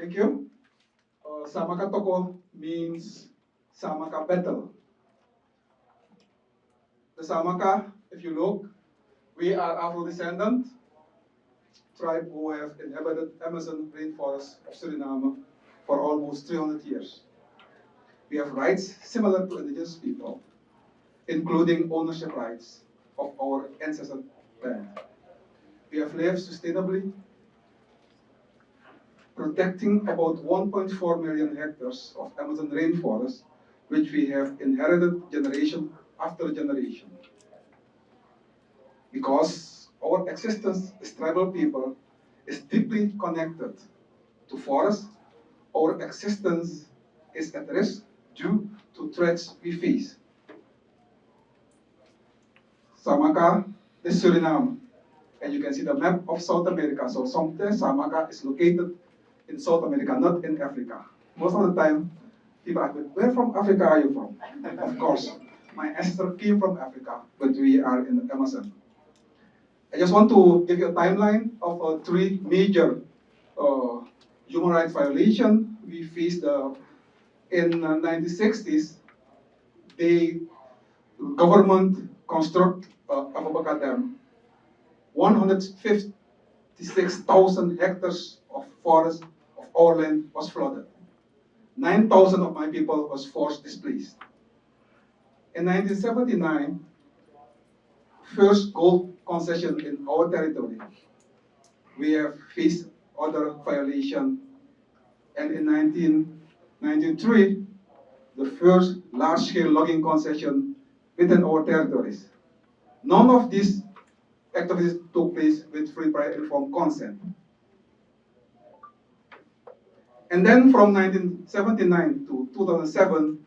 Thank you. Saamaka Toko means Saamaka battle. The Saamaka, if you look, we are Afro-descendant tribe who have inhabited Amazon rainforest of Suriname for almost 300 years. We have rights similar to indigenous people, including ownership rights of our ancestral land. We have lived sustainably, protecting about 1.4 million hectares of Amazon rainforest, which we have inherited generation after generation. Because our existence as tribal people is deeply connected to forests, our existence is at risk due to threats we face. Saamaka is Suriname, and you can see the map of South America. So sometimes Saamaka is located in South America, not in Africa. Most of the time, people ask me, where from Africa are you from? And of course, my ancestor came from Africa, but we are in the Amazon. I just want to give you a timeline of three major uh, human rights violations we faced in the 1960s. The government construct Abubakar Dam. 156,000 hectares of forest of our land was flooded. 9,000 of my people was forced displaced. In 1979, first gold concession in our territory. We have faced other violation, and in 1993, the first large-scale logging concession within our territories. None of these activities took place with free, prior, informed consent. And then from 1979 to 2007,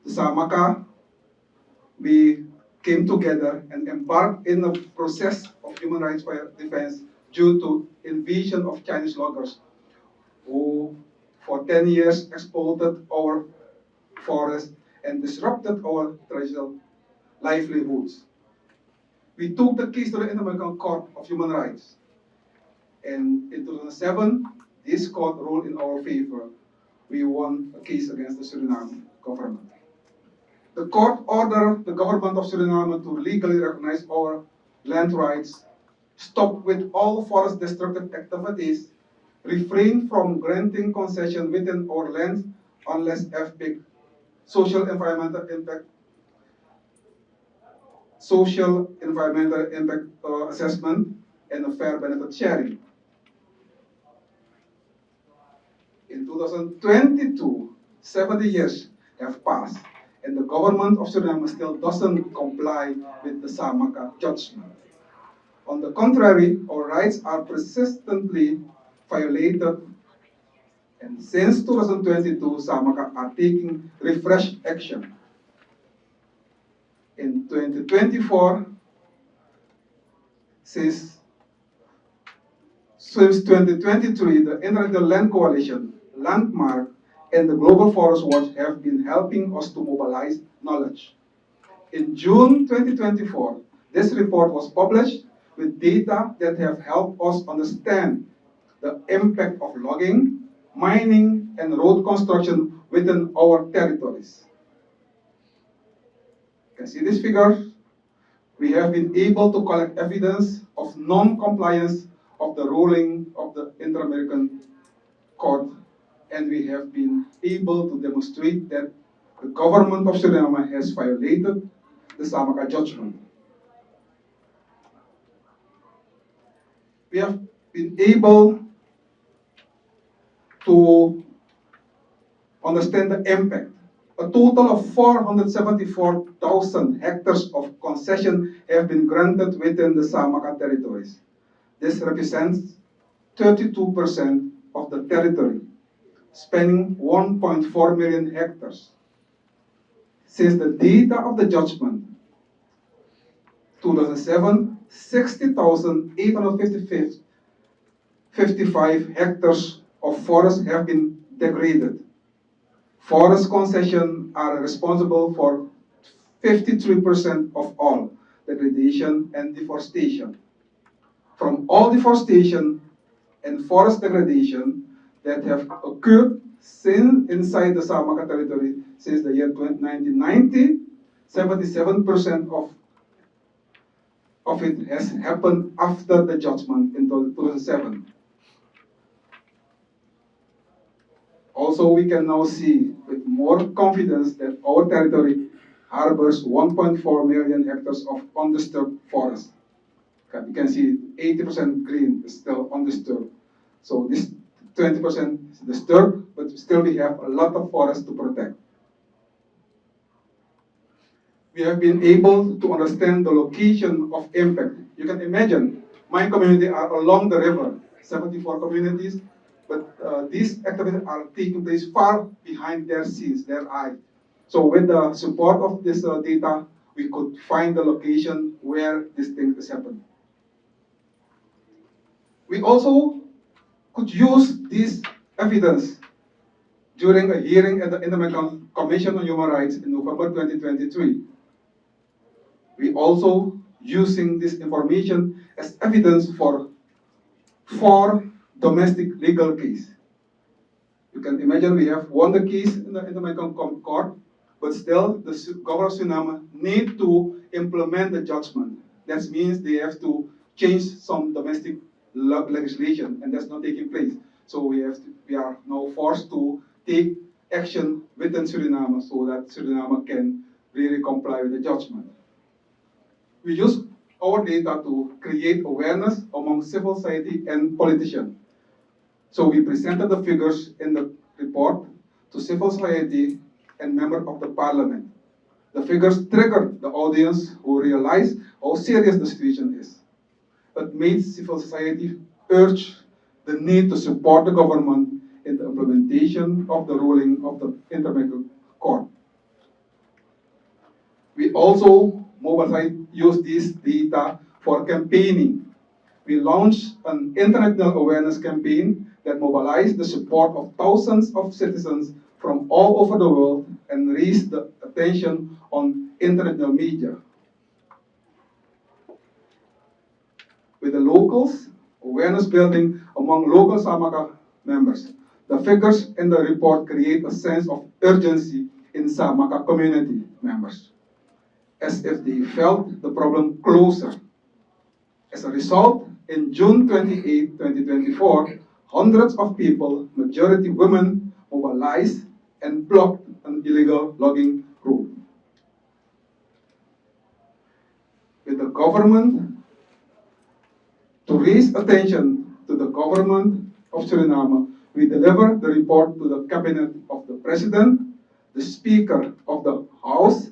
the Saamaka, we came together and embarked in a process of human rights defense due to invasion of Chinese loggers who for 10 years exploited our forests and disrupted our traditional livelihoods. We took the case to the Inter-American Court of Human Rights. And in 2007, this court ruled in our favor. We won a case against the Suriname government. The court ordered the government of Suriname to legally recognize our land rights, stop with all forest destructive activities, refrain from granting concession within our lands unless FPIC, social environmental impact assessment, and a fair benefit sharing. In 2022, 70 years have passed, and the government of Suriname still doesn't comply with the Saamaka judgment. On the contrary, our rights are persistently violated, and since 2022, Saamaka are taking refreshed action. In 2024, since 2023, the International Land Coalition, LandMark, and the Global Forest Watch have been helping us to mobilize knowledge. In June 2024, this report was published with data that have helped us understand the impact of logging, mining, and road construction within our territories. You can see these figures. We have been able to collect evidence of non-compliance of the ruling of the Inter-American Court, and we have been able to demonstrate that the government of Suriname has violated the Saamaka judgment. We have been able to understand the impact. A total of 474,000 hectares of concession have been granted within the Saamaka territories. This represents 32% of the territory, spanning 1.4 million hectares. Since the date of the judgment, 2007, 60,855 hectares of forest have been degraded. Forest concessions are responsible for 53% of all degradation and deforestation. From all deforestation and forest degradation, that have occurred since inside the Saamaka territory since the year 1990. 77% of it has happened after the judgment in 2007. Also, we can now see with more confidence that our territory harbors 1.4 million hectares of undisturbed forest. You can see 80% green is still undisturbed. So this 20% is disturbed, but still we have a lot of forest to protect. We have been able to understand the location of impact. You can imagine, my community are along the river, 74 communities, but these activities are taking place far behind their scenes, their eye. So with the support of this data, we could find the location where this thing is happening. We also could use this evidence during a hearing at the International Commission on Human Rights in November 2023. We also using this information as evidence for 4 domestic legal cases. You can imagine we have won the case in the International Court, but still the government of Suriname need to implement the judgment. That means they have to change some domestic legislation, and that's not taking place. So we are now forced to take action within Suriname so that Suriname can really comply with the judgment. We use our data to create awareness among civil society and politicians. So we presented the figures in the report to civil society and members of the parliament. The figures triggered the audience who realized how serious the situation is. It made civil society urge the need to support the government in the implementation of the ruling of the International Court. We also use this data for campaigning. We launched an international awareness campaign that mobilized the support of thousands of citizens from all over the world and raised the attention on international media. With the locals, awareness building among local Saamaka members. The figures in the report create a sense of urgency in Saamaka community members, as if they felt the problem closer. As a result, in June 28, 2024, hundreds of people, majority women, mobilized and blocked an illegal logging route. With the government, to raise attention to the government of Suriname, we delivered the report to the cabinet of the president, the speaker of the house,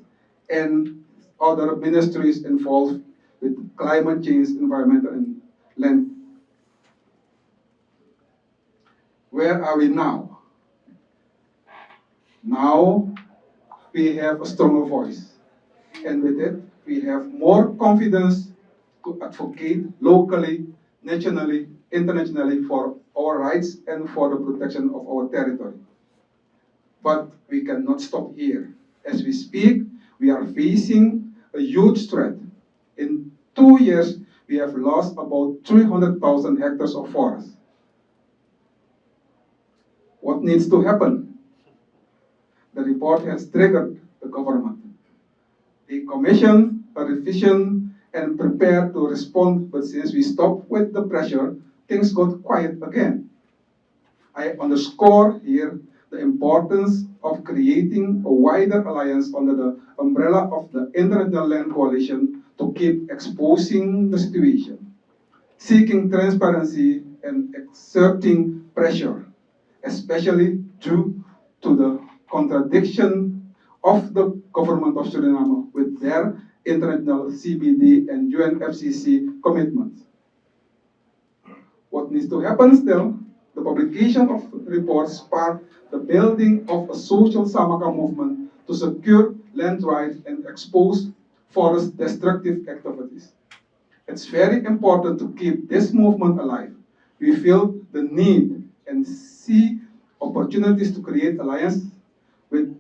and other ministries involved with climate change, environment, and land. Where are we now? Now we have a stronger voice, and with it we have more confidence to advocate locally, nationally, internationally for our rights and for the protection of our territory. But we cannot stop here. As we speak, we are facing a huge threat. In 2 years, we have lost about 300,000 hectares of forest. What needs to happen? The report has triggered the government. They commissioned a revision and prepared to respond, but since we stopped with the pressure, things got quiet again. I underscore here the importance of creating a wider alliance under the umbrella of the International Land Coalition to keep exposing the situation, seeking transparency and exerting pressure, especially due to the contradiction of the government of Suriname with their international CBD and UNFCCC commitments. What needs to happen still? The publication of reports sparked the building of a social Saamaka movement to secure land rights and expose forest destructive activities. It's very important to keep this movement alive. We feel the need and see opportunities to create alliance with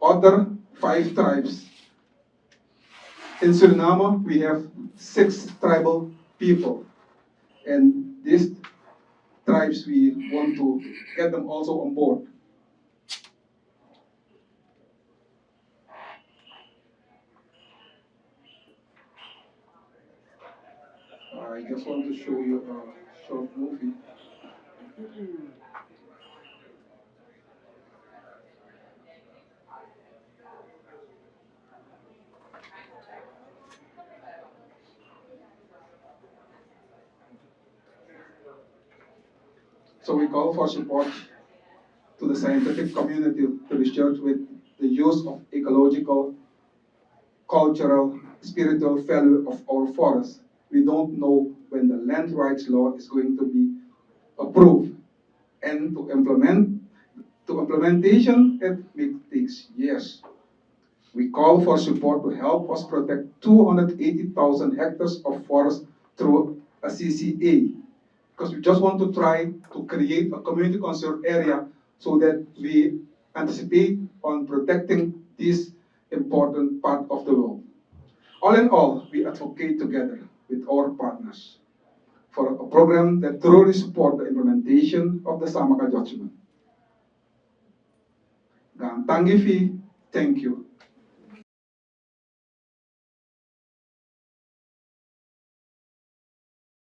other 5 tribes. In Suriname, we have 6 tribal people, and these tribes, we want to get them also on board. I just want to show you a short movie. So we call for support to the scientific community to research with the use of ecological, cultural, spiritual value of our forests. We don't know when the land rights law is going to be approved, and to implementation it may takes years. We call for support to help us protect 280,000 hectares of forest through a CCA, because we just want to try to create a community conserved area so that we anticipate on protecting this important part of the world. All in all, we advocate together with our partners for a program that truly supports the implementation of the Saamaka judgment. Dan Tangifi, thank you.